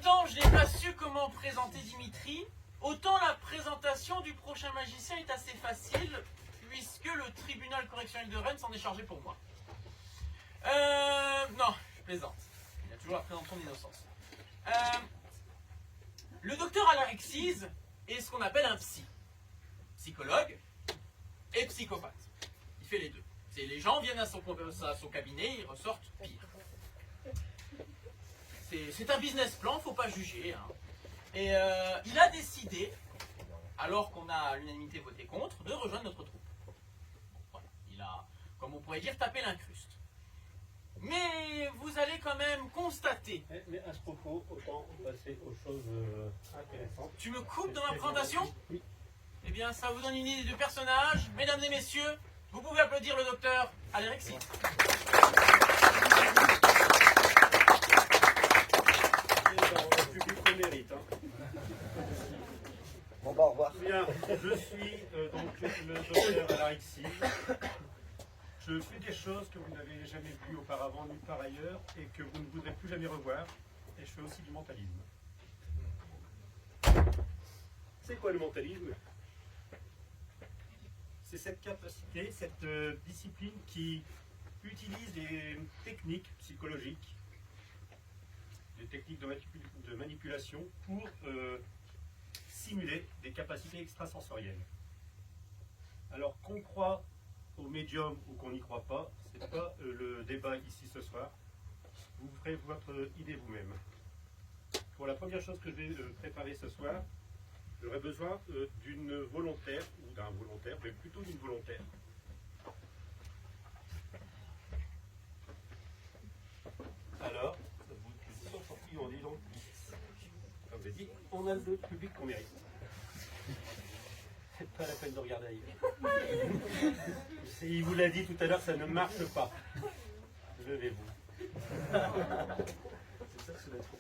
autant je n'ai pas su comment présenter Dimitri, autant la présentation du prochain magicien est assez facile, puisque le tribunal correctionnel de Rennes s'en est chargé pour moi. Non, je plaisante. Il y a toujours la présomption d'innocence. Le docteur Alarixiz est ce qu'on appelle un psychologue et psychopathe. Il fait les deux. Les gens viennent à son cabinet, ils ressortent pire. C'est un business plan, faut pas juger. Hein. Et il a décidé, alors qu'on a à l'unanimité voté contre, de rejoindre notre troupe. Voilà. Il a, comme on pourrait dire, tapé l'incruste. Mais vous allez quand même constater... Mais à ce propos, autant passer aux choses intéressantes. Tu me coupes dans ma présentation? Oui. Eh bien, ça vous donne une idée du personnage. Mesdames et messieurs, vous pouvez applaudir le docteur Alarixiz. Le public le mérite. Hein. Bon, bah, au revoir. Bien, je suis donc le docteur Alarixiz. Je fais des choses que vous n'avez jamais vues auparavant nulle part ailleurs et que vous ne voudrez plus jamais revoir. Et je fais aussi du mentalisme. C'est quoi le mentalisme? C'est cette capacité, cette discipline qui utilise des techniques psychologiques, des techniques de manipulation pour simuler des capacités extrasensorielles. Alors qu'on croit au médium ou qu'on n'y croit pas, ce n'est pas le débat ici ce soir. Vous ferez votre idée vous-même. Pour la première chose que je vais préparer ce soir, j'aurai besoin d'une volontaire, ou d'un volontaire, mais plutôt d'une volontaire. Alors, vous sont sortis en disant, comme je l'ai dit, on a le public qu'on mérite. C'est pas la peine de regarder ailleurs. Il vous l'a dit tout à l'heure, ça ne marche pas. Levez-vous. C'est ça que c'est trop.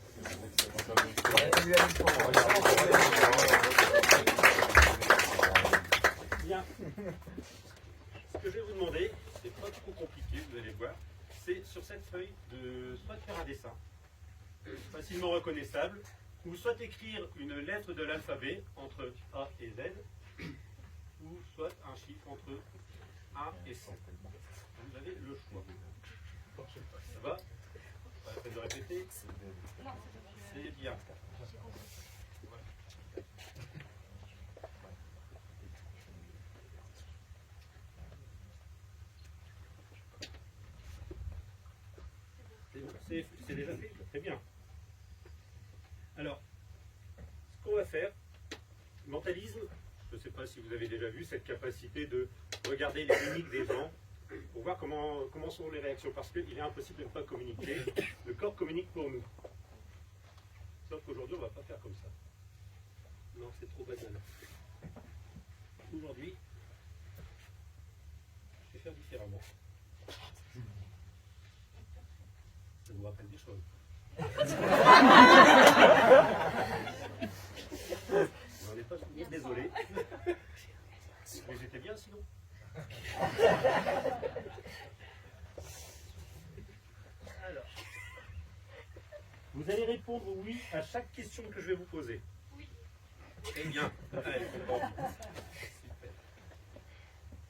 Bien. Ce que je vais vous demander, c'est pas trop compliqué, vous allez voir. C'est sur cette feuille soit de faire un dessin facilement reconnaissable, ou soit écrire une lettre de l'alphabet entre A et Z, ou soit un chiffre entre 1 et 100. Vous avez le choix. Ça va? Pas la peine de répéter. C'est bien. C'est déjà fait? Très bien. Alors, ce qu'on va faire, mentalisme, je ne sais pas si vous avez déjà vu cette capacité de regarder les mimiques des gens pour voir comment sont les réactions, parce qu'il est impossible de ne pas communiquer. Le corps communique pour nous. Sauf qu'aujourd'hui, on ne va pas faire comme ça. Non, c'est trop banal. Aujourd'hui, je vais faire différemment. Ça vous rappelle des choses. Vous n'en êtes pas souvenir, désolé. Mais j'étais bien sinon. Alors, vous allez répondre oui à chaque question que je vais vous poser. Oui. Très bien. Allez, bon. Super.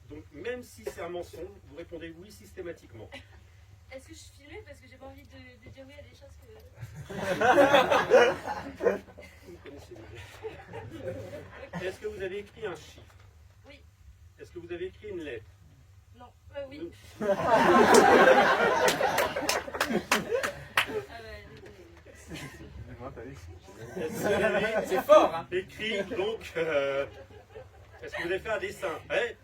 Donc, même si c'est un mensonge, vous répondez oui systématiquement. Est-ce que je suis filmée parce que j'ai pas envie de dire oui à des choses que... Vous me connaissez déjà. Est-ce que vous avez écrit un chiffre? Oui. Est-ce que vous avez écrit une lettre? Non. Oui. C'est fort, hein? Écrit, donc, est-ce que vous avez fait un dessin?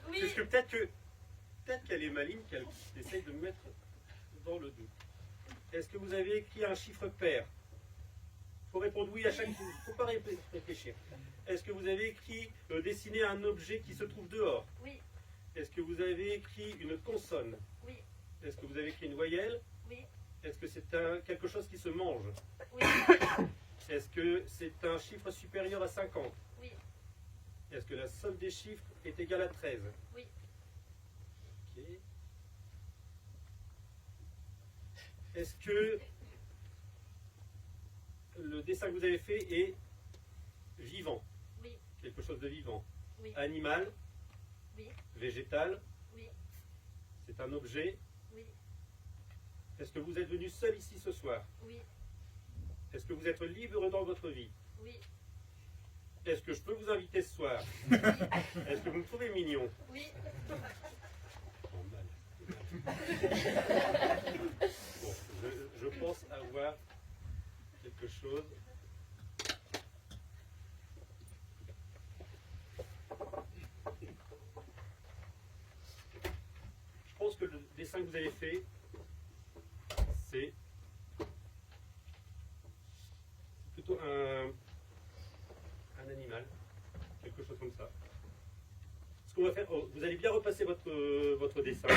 Oui. Parce que peut-être qu'elle est maligne, qu'elle essaye de me mettre dans le doute. Est-ce que vous avez écrit un chiffre pair? Il faut répondre oui à chaque fois. Il ne faut pas réfléchir. Est-ce que vous avez écrit, dessiné un objet qui se trouve dehors? Oui. Est-ce que vous avez écrit une consonne? Oui. Est-ce que vous avez écrit une voyelle? Oui. Est-ce que c'est quelque chose qui se mange? Oui. Est-ce que c'est un chiffre supérieur à 50? Oui. Est-ce que la somme des chiffres est égale à 13? Oui. Ok. Est-ce que le le dessin que vous avez fait est vivant. Oui. Quelque chose de vivant. Oui. Animal. Oui. Végétal. Oui. C'est un objet. Oui. Est-ce que vous êtes venu seul ici ce soir? Oui. Est-ce que vous êtes libre dans votre vie? Oui. Est-ce que je peux vous inviter ce soir? Oui. Est-ce que vous me trouvez mignon? Oui. Oh, mal. Bon, je pense avoir quelque chose. Je pense que le dessin que vous avez fait, c'est plutôt un animal, quelque chose comme ça. Ce qu'on va faire, oh, vous allez bien repasser votre dessin.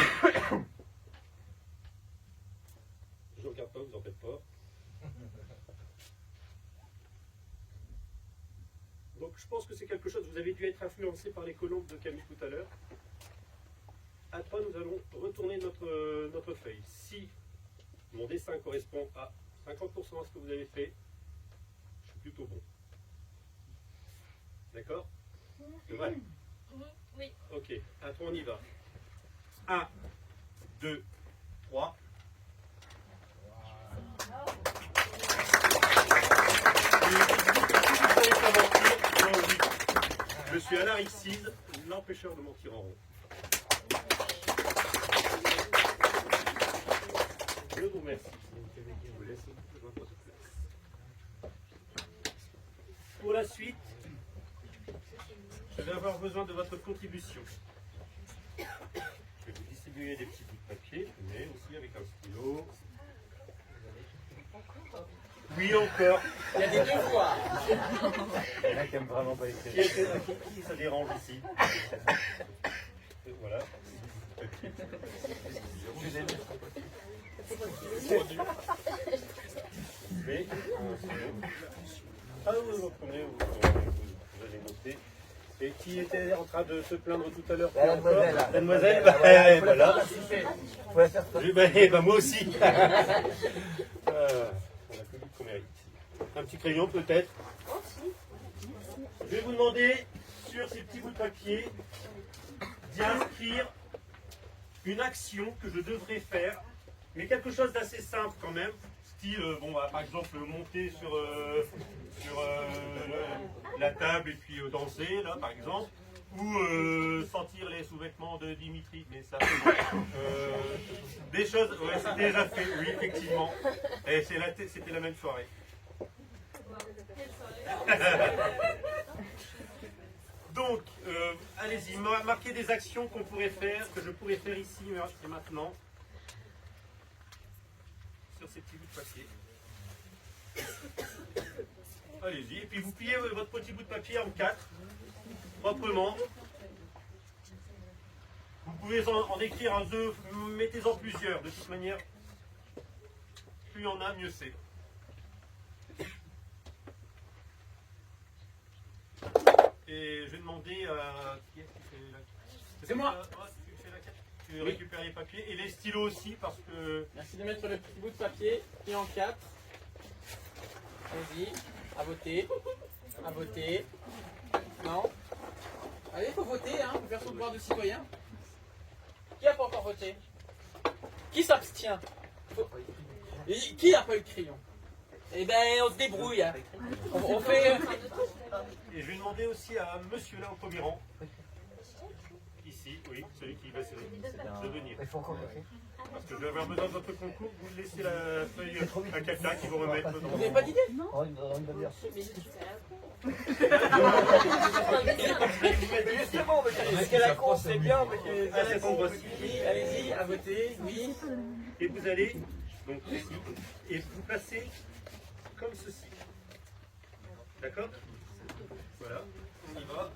Je ne regarde pas, vous en faites pas. Donc je pense que c'est quelque chose, vous avez dû être influencé par les colombes de Camille tout à l'heure. À 3, nous allons retourner notre feuille. Si mon dessin correspond à 50% à ce que vous avez fait, je suis plutôt bon. D'accord? C'est vrai? Oui. Ok, à 3, on y va. 1, 2, 3. Je suis Alain Rixide, l'empêcheur de mentir en rond. Je vous remercie. Je vous laisse votre place. Pour la suite, je vais avoir besoin de votre contribution. Je vais vous distribuer des petits bouts de papier, mais aussi avec un stylo. Oui, encore. Il y a des devoirs. Il y en a qui aiment vraiment pas écrire. Qui ça dérange ici? Et voilà. Mais, ah oui, vous prenez, vous allez noter. Et qui était en train de se plaindre tout à l'heure? La mademoiselle. La mademoiselle, voilà. Faut la faire Moi aussi. On a plus vite qu'on mérite. Un petit crayon peut-être. Je vais vous demander sur ces petits bouts de papier d'y inscrire une action que je devrais faire, mais quelque chose d'assez simple quand même. Style, par exemple, monter sur la table et puis danser, là, par exemple. Ou sentir les sous-vêtements de Dimitri, mais ça, des choses, ouais, c'est déjà fait, oui, effectivement. Et c'était la même soirée. Donc, allez-y, marquez des actions qu'on pourrait faire, que je pourrais faire ici et maintenant, sur ces petits bouts de papier. Allez-y, et puis vous pliez votre petit bout de papier en 4, proprement. Vous pouvez en écrire un deux, mettez-en plusieurs, de toute manière, plus il y en a, mieux c'est. Et je vais demander à... Qui est-ce qui fait la... C'est moi. Tu récupères les papiers et les stylos aussi parce que... Merci de mettre le petit bout de papier et en 4. Allez-y, à voter. À voter. Non. Allez, il faut voter, hein, faut faire son devoir de citoyen. Qui n'a pas encore voté? Qui s'abstient? Et qui n'a pas eu de crayon? Eh ben, on se débrouille. Hein. On fait... Et je vais demander aussi à monsieur là au premier rang. Ici, oui, celui qui va se venir. Il faut encore écrire. Parce que je vais avoir besoin de votre concours, vous laissez la feuille à quelqu'un qui vous remettre dedans. Vous n'avez pas d'idée? Oh, une demi-heure. Justement, parce qu'à la con, c'est bien. À cet endroit-ci. Allez-y, à voter, oui. Et vous allez, donc ici, et vous placez comme ceci. D'accord? Voilà, on y va.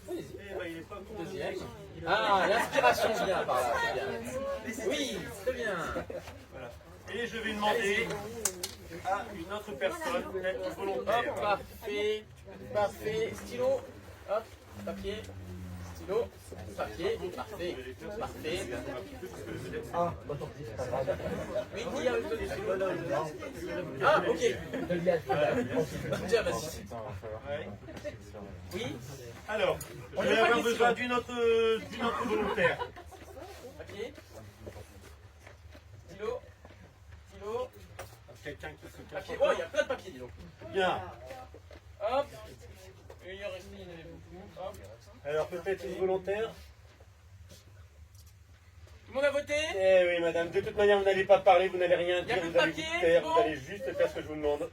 Eh ben, il n'est pas con. Deuxième. Ah, l'inspiration vient par là, c'est bien. Oui, très bien. Voilà. Et je vais demander à une autre personne d'être volontaire. Hop, parfait. Parfait. Stylo. Hop, papier. stylo, papier, parfait, parfait. Ah, pas tant pis, c'est pas grave. Oui, il y a Ah, ok. Tiens, vas-y. Ouais. Oui, Alors, On je n'a vais pas avoir de besoin question. d'une autre volontaire. papier. Stylo, stylo, Quelqu'un qui se cache. papier. Oh, il y a plein de papiers, dis donc. Bien. Hop. Il y en reste, il y en avait beaucoup. Hop. Alors, peut-être une volontaire. Tout le monde a voté? Eh oui, madame, de toute manière, vous n'allez pas parler, vous n'allez rien Y a dire, plus de vous allez papier, juste faire, c'est vous bon allez juste faire ce que je vous demande.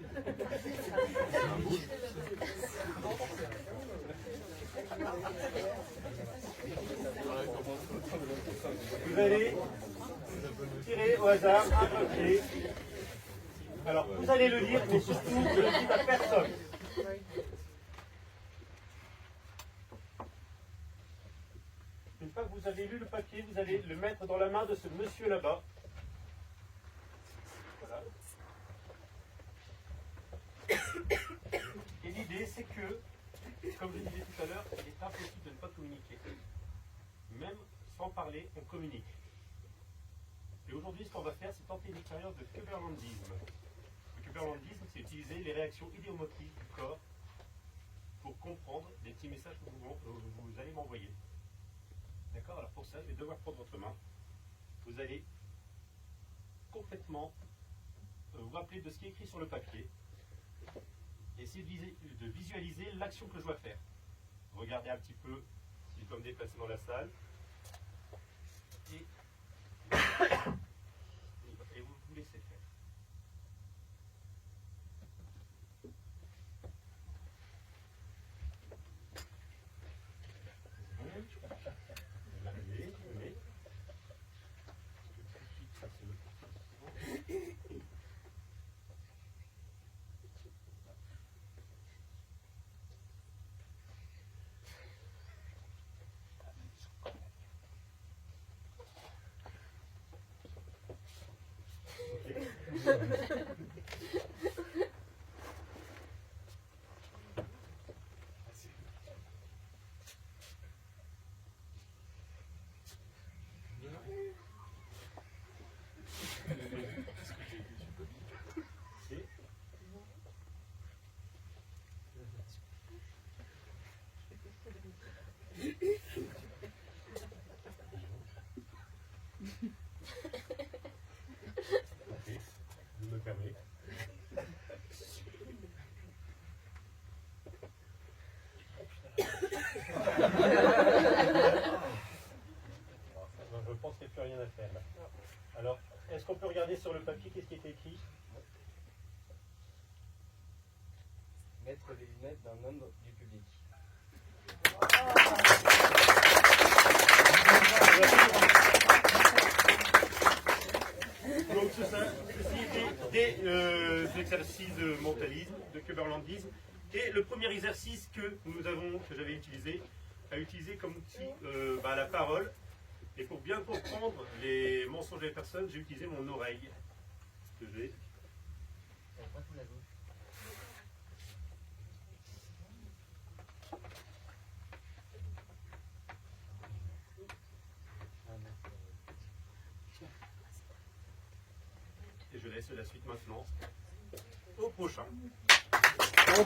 Vous allez tirer au hasard un papier. Alors, vous allez le lire, mais surtout, ne le dites à personne. Une fois que vous avez lu le papier, vous allez le mettre dans la main de ce monsieur là-bas. Voilà. Et l'idée, c'est que, comme je disais tout à l'heure, il est impossible de ne pas communiquer. Même sans parler, on communique. Et aujourd'hui, ce qu'on va faire, c'est tenter une expérience de Köberlandisme. Le Köberlandisme, c'est utiliser les réactions idéomotrices du corps pour comprendre les petits messages que vous allez m'envoyer. D'accord? Alors pour ça, je vais devoir prendre votre main. Vous allez complètement vous rappeler de ce qui est écrit sur le papier. Essayez de visualiser l'action que je dois faire. Regardez un petit peu si je dois me déplacer dans la salle. Et vous vous laissez faire. Venez. Je me permets. Je pense qu'il n'y a plus rien à faire là. Alors, est-ce qu'on peut regarder sur le papier qu'est-ce qui est écrit? Mettre les lunettes d'un homme du public. Donc ceci était des exercices de mentalisme, de Köberlandisme. Et le premier exercice que j'avais utilisé, à utiliser comme outil la parole. Et pour bien comprendre les mensonges des personnes, j'ai utilisé mon oreille. Que j'ai. Et je laisse la suite maintenant au prochain. On